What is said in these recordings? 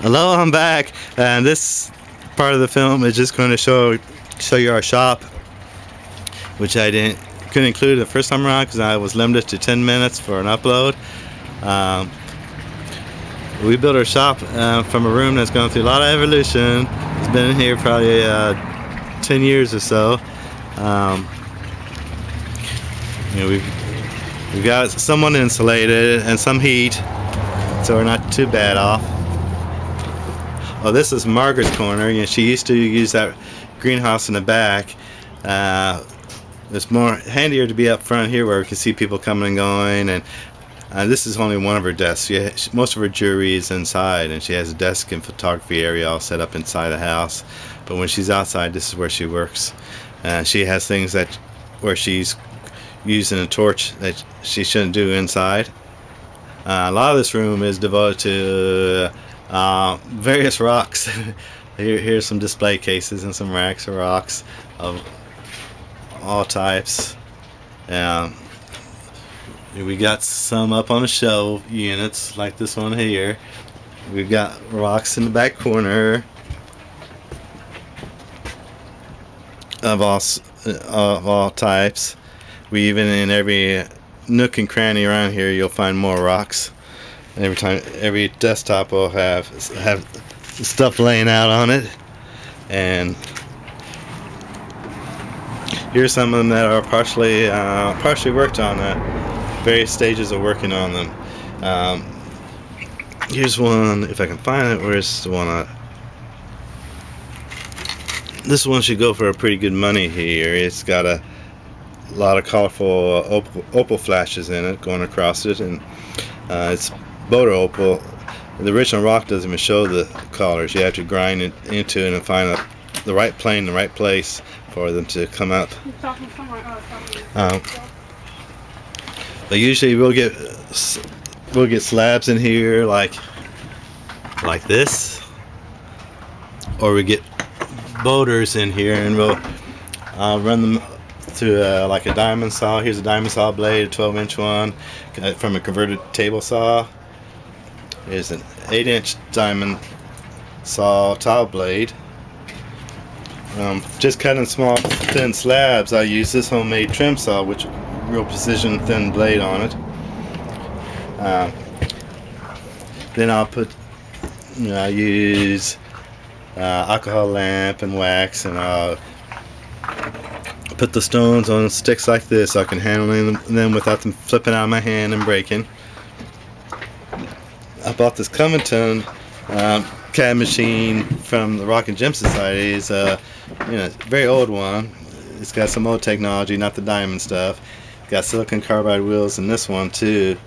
Hello, I'm back, and this part of the film is just going to show you our shop, which I couldn't include the first time around because I was limited to 10 minutes for an upload. We built our shop from a room that's gone through a lot of evolution. It's been in here probably 10 years or so. We've got somewhat insulated and some heat, so we're not too bad off. Oh, this is Margaret's corner. She used to use that greenhouse in the back. It's more handier to be up front here where we can see people coming and going. And this is only one of her desks. Most of her jewelry is inside, and she has a desk and photography area all set up inside the house. But when she's outside, this is where she works. She has things where she's using a torch that she shouldn't do inside. A lot of this room is devoted to various rocks. Here's some display cases and some racks of rocks of all types. We got some up on the shelf units like this one here. We've got rocks in the back corner of all types. We even, in every nook and cranny around here, you'll find more rocks. Every desktop will have stuff laying out on it. And here's some of them that are partially worked on. Various stages of working on them. Here's one, if I can find it. Where's the one? This one should go for a pretty good money here. It's got a lot of colorful opal flashes in it going across it, and it's Boda opal. The original rock doesn't even show the colors. You have to grind it into it and find the right plane, the right place for them to come up. But usually we'll get slabs in here like this, or we get boulders in here, and we'll run them through like a diamond saw. Here's a diamond saw blade, a 12-inch one from a converted table saw. Here's an 8-inch diamond saw tile blade. Just cutting small thin slabs, I use this homemade trim saw, which real precision thin blade on it. Then I'll I use alcohol lamp and wax, and I'll put the stones on sticks like this so I can handle them without them flipping out of my hand and breaking. I bought this Covington CAD machine from the Rock and Gem Society. It's a very old one. It's got some old technology, not the diamond stuff. It's got silicon carbide wheels in this one too,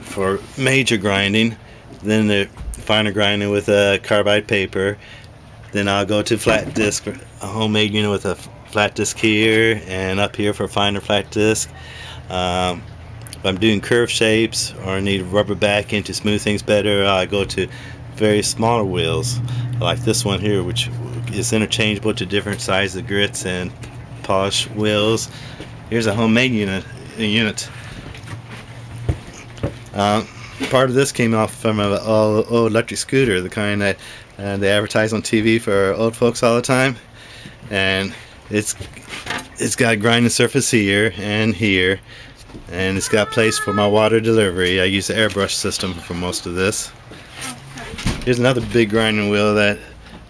for major grinding. Then the finer grinding with carbide paper. Then I'll go to flat disc, a homemade unit with a flat disc here and up here for finer flat disc. If I'm doing curve shapes or I need rubber backing to smooth things better, I go to very smaller wheels like this one here, which is interchangeable to different sizes of grits and polish wheels. Here's a homemade unit. Part of this came off from an old electric scooter, the kind that they advertise on TV for old folks all the time. And it's got a grinding surface here and here, and it's got place for my water delivery. I use the airbrush system for most of this. Here's another big grinding wheel, that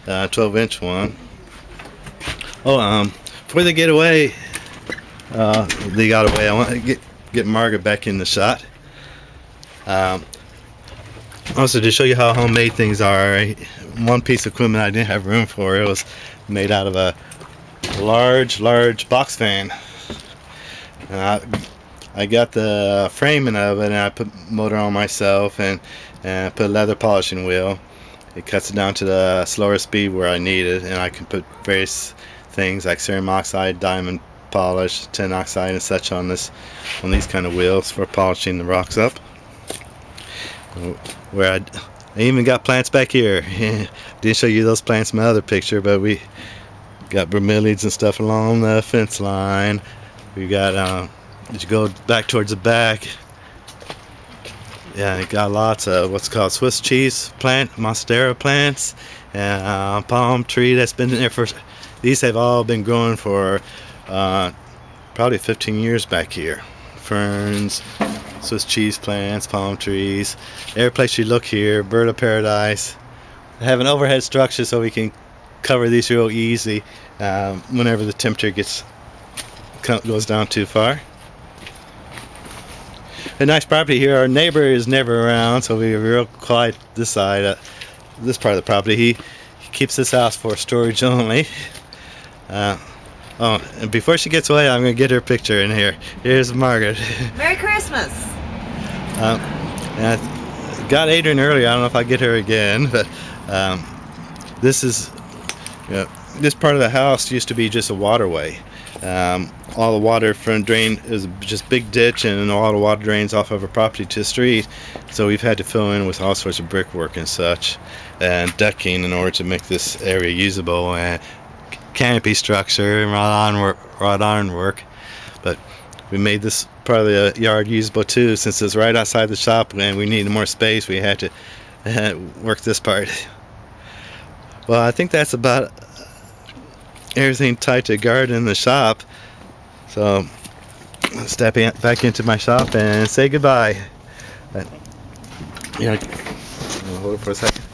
12-inch one. Oh, before they get away, they got away. I want to get Margaret back in the shot. Also, to show you how homemade things are, one piece of equipment I didn't have room for. It was made out of a large box fan. I got the framing of it, and I put motor on myself, and put a leather polishing wheel. It cuts it down to the slower speed where I need it, and I can put various things like cerium oxide, diamond polish, tin oxide, and such on these kind of wheels for polishing the rocks up. Where I even got plants back here. Didn't show you those plants in my other picture, but we got bromeliads and stuff along the fence line. We got as you go back towards the back, Yeah, it got lots of what's called Swiss cheese plant, monstera plants, and palm tree that's been in there for. These have all been growing for probably 15 years back here. Ferns, Swiss cheese plants, palm trees. Every place you look here, bird of paradise. They have an overhead structure so we can cover these real easy whenever the temperature goes down too far. A nice property here. Our neighbor is never around, so we're real quiet this side, this part of the property. He keeps this house for storage only. Oh, and before she gets away, I'm going to get her picture in here. Here's Margaret. Merry Christmas! I got Adrian earlier. I don't know if I get her again, but this is, this part of the house used to be just a waterway. All the water from drain is just big ditch, and all the water drains off of our property to the street. So we've had to fill in with all sorts of brickwork and such, and decking in order to make this area usable, and canopy structure and wrought iron work. But we made this part of the yard usable too, since it's right outside the shop and we needed more space. We had to work this part. Well, I think that's about everything tied to garden in the shop. So I'll step back into my shop and say goodbye. Hold it for a second.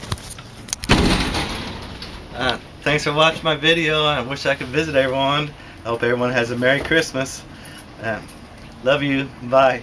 Thanks for watching my video. I wish I could visit everyone. I hope everyone has a Merry Christmas. Love you. Bye.